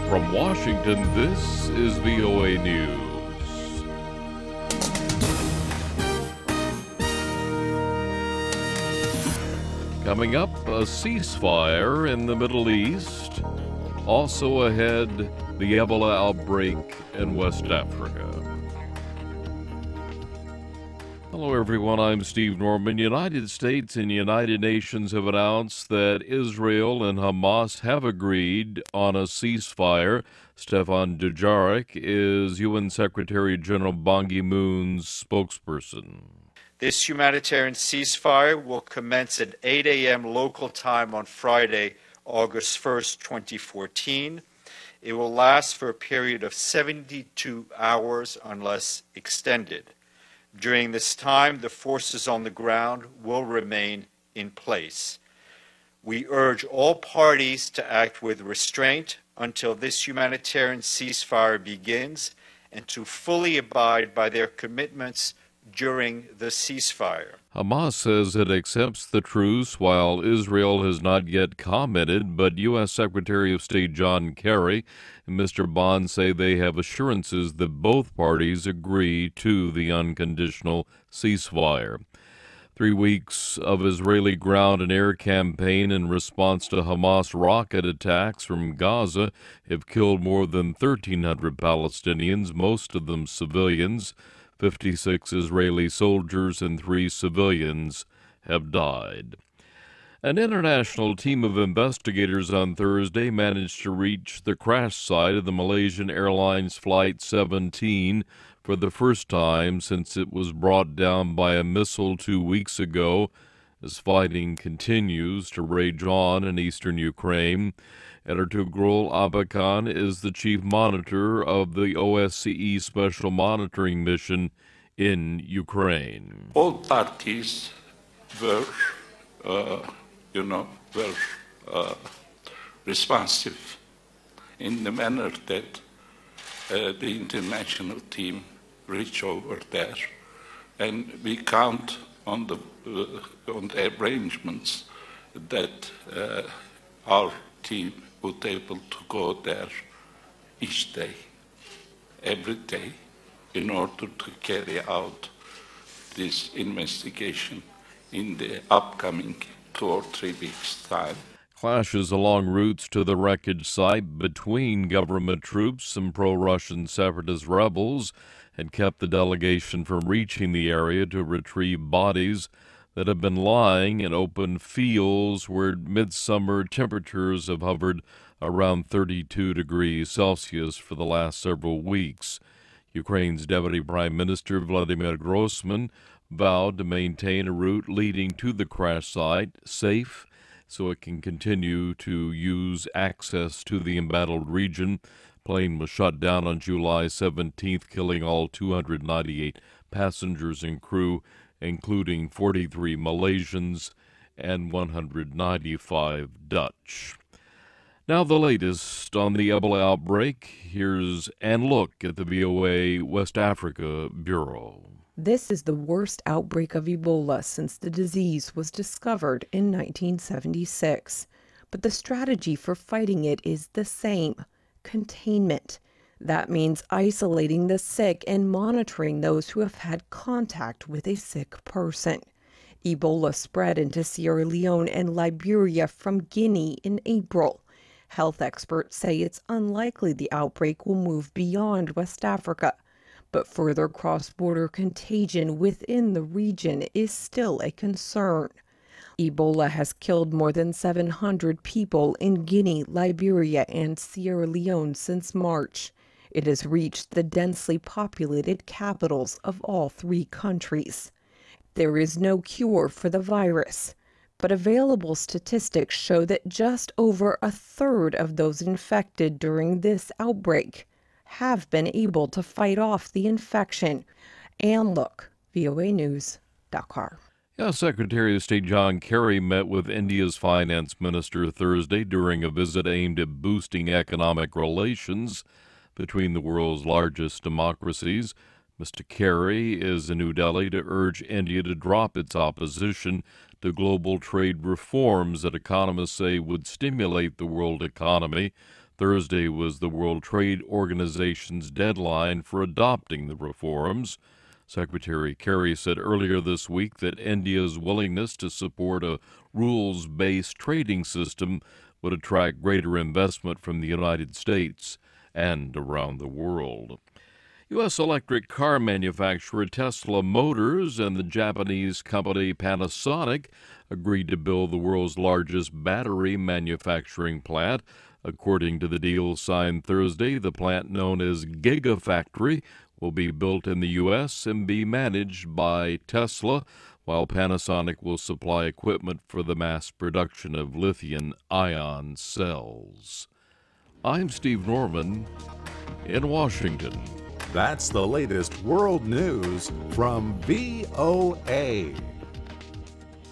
From Washington, this is VOA News. Coming up, a ceasefire in the Middle East. Also ahead, the Ebola outbreak in West Africa. Hello, everyone. I'm Steve Norman. United States and United Nations have announced that Israel and Hamas have agreed on a ceasefire. Stephane Dujarric is UN Secretary General Ban Ki-moon's spokesperson. This humanitarian ceasefire will commence at 8 a.m. local time on Friday, August 1st, 2014. It will last for a period of 72 hours unless extended. During this time, the forces on the ground will remain in place. We urge all parties to act with restraint until this humanitarian ceasefire begins and to fully abide by their commitments during the ceasefire. Hamas says it accepts the truce while Israel has not yet commented, but U.S. Secretary of State John Kerry and Mr. Bond say they have assurances that both parties agree to the unconditional ceasefire. 3 weeks of Israeli ground and air campaign in response to Hamas rocket attacks from Gaza have killed more than 1,300 Palestinians, most of them civilians. 56 Israeli soldiers and 3 civilians have died. An international team of investigators on Thursday managed to reach the crash site of the Malaysian Airlines Flight 17 for the first time since it was brought down by a missile 2 weeks ago, as fighting continues to rage on in eastern Ukraine. Ertugrul Abakan is the chief monitor of the OSCE Special Monitoring Mission in Ukraine. All parties were, responsive in the manner that the international team reached over there, and we count on the arrangements that our team would be able to go there each day, every day, in order to carry out this investigation in the upcoming 2 or 3 weeks' time. Clashes along routes to the wreckage site between government troops and pro-Russian separatist rebels had kept the delegation from reaching the area to retrieve bodies that have been lying in open fields where midsummer temperatures have hovered around 32 degrees Celsius for the last several weeks. Ukraine's Deputy Prime Minister Vladimir Grossman vowed to maintain a route leading to the crash site safe so it can continue to use access to the embattled region. Plane was shut down on July 17th, killing all 298 passengers and crew, including 43 Malaysians and 195 Dutch. Now the latest on the Ebola outbreak. Here's Ann Look at the VOA West Africa Bureau. This is the worst outbreak of Ebola since the disease was discovered in 1976. But the strategy for fighting it is the same: containment. That means isolating the sick and monitoring those who have had contact with a sick person. Ebola spread into Sierra Leone and Liberia from Guinea in April. Health experts say it's unlikely the outbreak will move beyond West Africa, but further cross-border contagion within the region is still a concern. Ebola has killed more than 700 people in Guinea, Liberia, and Sierra Leone since March. It has reached the densely populated capitals of all 3 countries. There is no cure for the virus, but available statistics show that just over a third of those infected during this outbreak have been able to fight off the infection. And look, voanews.com. Secretary of State John Kerry met with India's finance minister Thursday during a visit aimed at boosting economic relations between the world's largest democracies. Mr. Kerry is in New Delhi to urge India to drop its opposition to global trade reforms that economists say would stimulate the world economy. Thursday was the World Trade Organization's deadline for adopting the reforms. Secretary Kerry said earlier this week that India's willingness to support a rules-based trading system would attract greater investment from the United States and around the world. U.S. electric car manufacturer Tesla Motors and the Japanese company Panasonic agreed to build the world's largest battery manufacturing plant. According to the deal signed Thursday, the plant, known as Gigafactory, will be built in the U.S. and be managed by Tesla, while Panasonic will supply equipment for the mass production of lithium-ion cells. I'm Steve Norman in Washington. That's the latest world news from VOA.